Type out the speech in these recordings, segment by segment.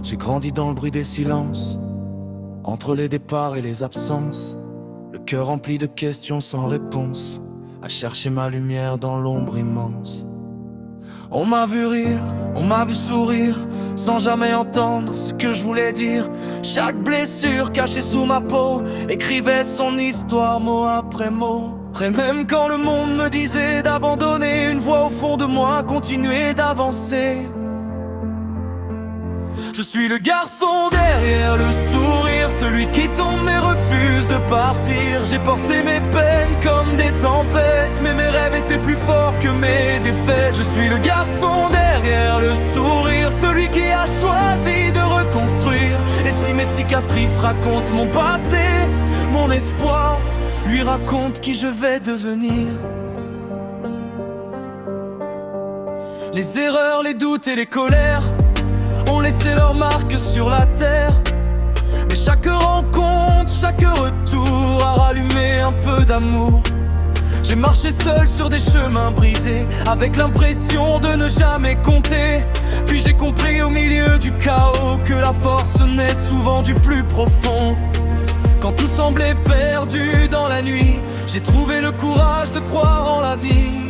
J'ai grandi dans le bruit des silences, entre les départs et les absences, le cœur rempli de questions sans réponse, à chercher ma lumière dans l'ombre immense. On m'a vu rire, on m'a vu sourire, sans jamais entendre ce que je voulais dire. Chaque blessure cachée sous ma peau écrivait son histoire mot après mot. Après même quand le monde me disait d'abandonner, une voix au fond de moi continuait d'avancer. Je suis le garçon derrière le sourire, celui qui tombe et refuse de partir. J'ai porté mes peines comme des tempêtes, mais mes rêves étaient plus forts que mes défaites. Je suis le garçon derrière le sourire, celui qui a choisi de reconstruire. Et si mes cicatrices racontent mon passé, mon espoir lui raconte qui je vais devenir. Les erreurs, les doutes et les colères ont laissé leur marque sur la terre. Mais chaque rencontre, chaque retour a rallumé un peu d'amour. J'ai marché seul sur des chemins brisés, avec l'impression de ne jamais compter. Puis j'ai compris au milieu du chaos que la force naît souvent du plus profond. Quand tout semblait perdu dans la nuit, j'ai trouvé le courage de croire en la vie.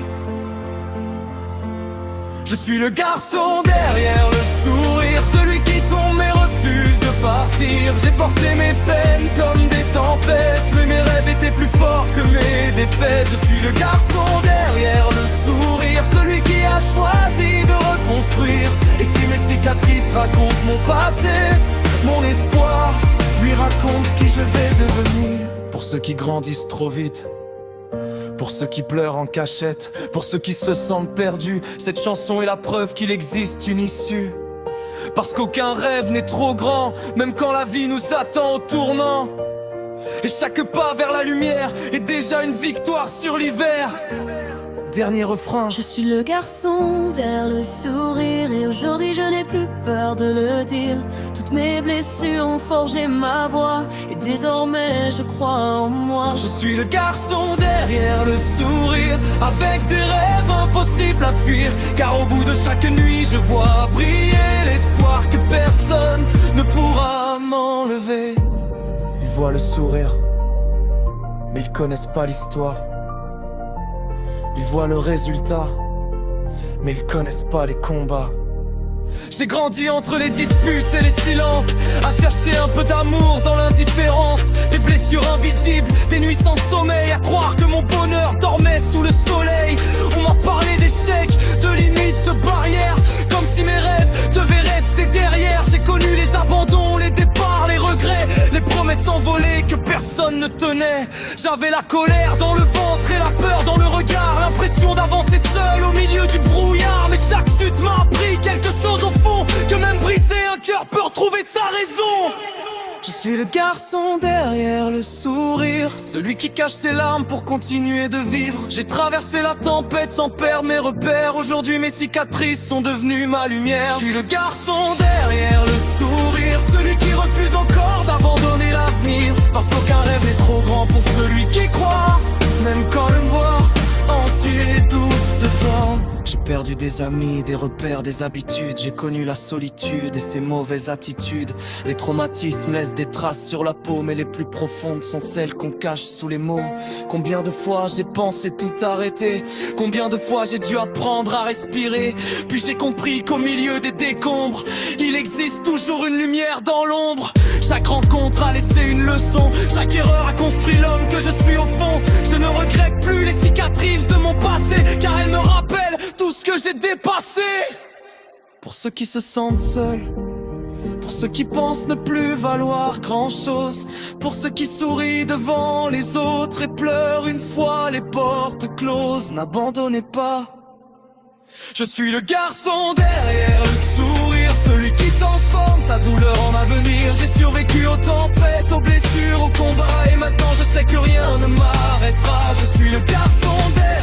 Je suis le garçon derrière le sourire, celui qui tombe et refuse de partir. J'ai porté mes peines comme des tempêtes, mais mes rêves étaient plus forts que mes défaites. Je suis le garçon derrière le sourire, celui qui a choisi de reconstruire. Et si mes cicatrices racontent mon passé, mon espoir lui raconte qui je vais devenir. Pour ceux qui grandissent trop vite, pour ceux qui pleurent en cachette, pour ceux qui se sentent perdus, cette chanson est la preuve qu'il existe une issue. Parce qu'aucun rêve n'est trop grand, même quand la vie nous attend au tournant. Et chaque pas vers la lumière est déjà une victoire sur l'hiver. Dernier refrain. Je suis le garçon derrière le sourire, et aujourd'hui je n'ai plus peur de le dire. Toutes mes blessures ont forgé ma voix, et désormais je crois en moi. Je suis le garçon derrière le sourire, avec des rêves impossibles à fuir. Car au bout de chaque nuit je vois briller l'espoir que personne ne pourra m'enlever. Ils voient le sourire, mais ils connaissent pas l'histoire. Ils voient le résultat, mais ils connaissent pas les combats. J'ai grandi entre les disputes et les silences, à chercher un peu d'amour dans l'indifférence. Des blessures invisibles, des nuits sans sommeil, à croire que mon bonheur dormait sous le soleil. On m'a parlé d'échecs, de limites, de barrières, comme si mes rêves devaient rester derrière. J'ai connu les abandons, les départs, les regrets, les promesses envolées que personne ne tenait. J'avais la colère dans le ventre et la peur dans le regard, l'impression d'avancer seul au milieu du brouillard. Mais chaque chute m'a appris quelque chose au fond, que même brisé un cœur peut retrouver sa raison. Je suis le garçon derrière le sourire, celui qui cache ses larmes pour continuer de vivre. J'ai traversé la tempête sans perdre mes repères, aujourd'hui mes cicatrices sont devenues ma lumière. Je suis le garçon derrière le sourire, celui qui refuse encore d'abandonner l'avenir. Parce qu'aucun rêve n'est trop grand pour celui qui croit, même quand le voir entier doute de toi. J'ai perdu des amis, des repères, des habitudes. J'ai connu la solitude et ses mauvaises attitudes. Les traumatismes laissent des traces sur la peau, mais les plus profondes sont celles qu'on cache sous les mots. Combien de fois j'ai pensé tout arrêter, combien de fois j'ai dû apprendre à respirer. Puis j'ai compris qu'au milieu des décombres, il existe toujours une lumière dans l'ombre. Chaque rencontre a laissé une leçon, chaque erreur a construit l'homme que je suis au fond. Je ne regrette plus les cicatrices de mon passé, car elles me rappellent tout ce que j'ai dépassé. Pour ceux qui se sentent seuls, pour ceux qui pensent ne plus valoir grand chose, pour ceux qui sourient devant les autres et pleurent une fois les portes closes, n'abandonnez pas. Je suis le garçon derrière le sourire, celui qui transforme sa douleur en avenir. J'ai survécu aux tempêtes, aux blessures, aux combats, et maintenant je sais que rien ne m'arrêtera. Je suis le garçon derrière